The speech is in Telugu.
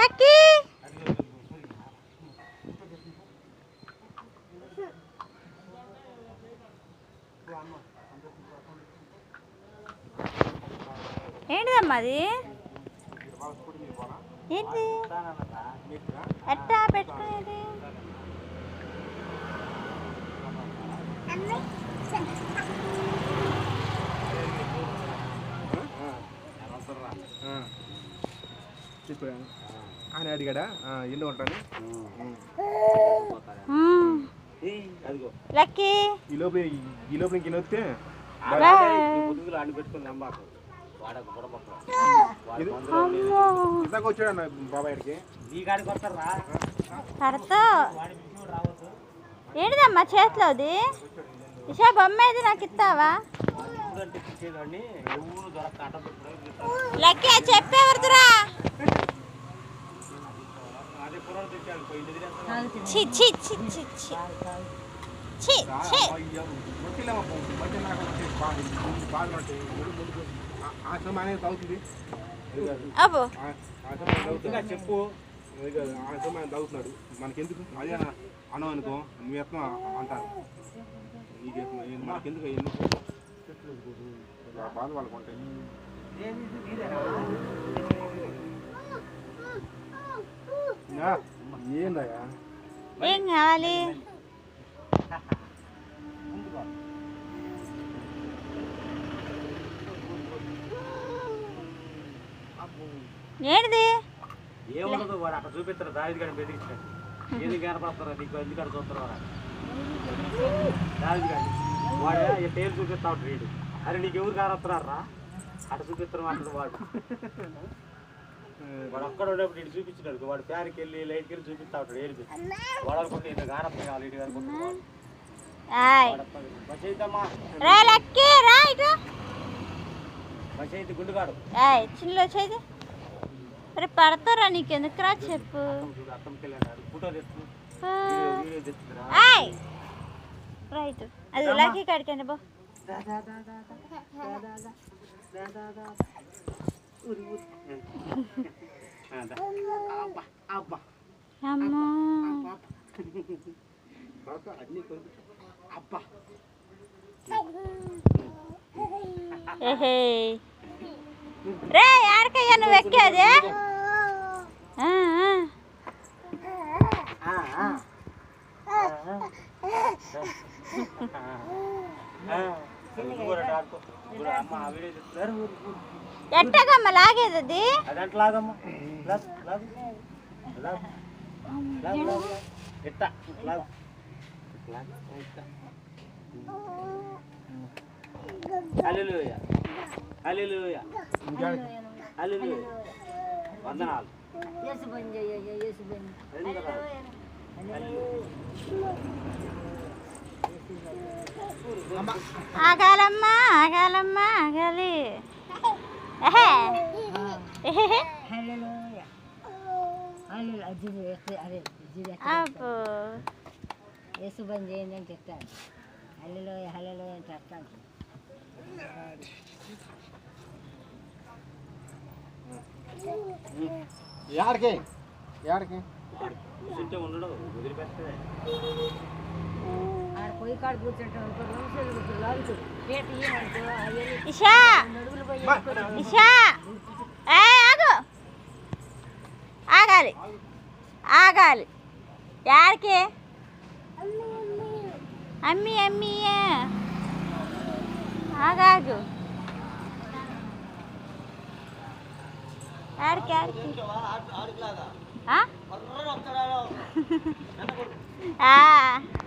లక్కీ ఏంటిదమ్మా అది? ఏంటి ఎట్టా పెట్టుకునేది? ఆయన అడిగాడా ఇల్లు ఉంటాను లక్కీ ఈ లోపు ఇంక వస్తే ఇందాక వచ్చాడు బాబాయ్కి కడతా ఏంటిదమ్మా చేతిలోది? ఇషా బొమ్మ ఏది నాకు ఇస్తావా? లక్కీ చెప్పేవరుతురా? ఛీ ఛీ ఛీ ఛీ ఛీ ఛీ ఛీ అబ్బో చెప్పు తాగుతున్నాడు మనకెందుకు అదే అనం అనుకో నువ్వు ఎత్తున అంటారు మనకెందుకు బాధ వాళ్ళకు ఉంటాయి. ఏందయ్యా ఏం కావాలి? ఏంటిది? ఏముండదు వాడు అక్కడ చూపిస్తారు దావిది గారిని బెదిరించాడు. ఏది కనపడతారా నీకు ఎందుకంటే చూస్తారు దావిది గారి వాడే పేరు చూపిస్తా ఉంటాడు వీడు. అరే నీకు ఎవరు కానొస్తున్నారా అక్కడ చూపిస్తారు అంటాడు వాడు. వాడు అక్కడ ఉండేప్పుడు ఇటు చూపించినాడు వాడు ఫ్యాన్కి వెళ్ళి లైట్కి వెళ్ళి చూపిస్తా ఉంటాడు ఏడిపి వాడు అనుకుంటే ఇంత కానప్పుడు కావాలి ఇటు అనుకుంటున్నాడు. బస్ అయితే గుండుగాడు చిన్నలో చేది అరే పడతారా నీకెందుకు రా చెప్పు. రైట్ అది లక్కీ కాడికండి బా అమ్మా రే ఆడకయ్యా నువ్వు ఎక్కేది? ఎట్టగమ్మ లాగేది అది? హల్లెలూయా హల్లెలూయా హల్లెలూయా వందనాలు. ఆగాలమ్మా ఆగాలమ్మా ఆగాలి. అబ్బో యేసు బంద్ చేయండి అని చెప్తాను. హల్లెలూయా హల్లెలూయా అని చెప్తాను. యాడికి యాడికి ఉండడు వదిలిపెట్టే ఆడ పోయి కాడ కూర్చుంటాం. ఇషా ఇషా ఆగు ఆగాలి ఆగాలి. యాడికి? అమ్మి అమ్మి ఆగాగు. ఆడికి ఆడికి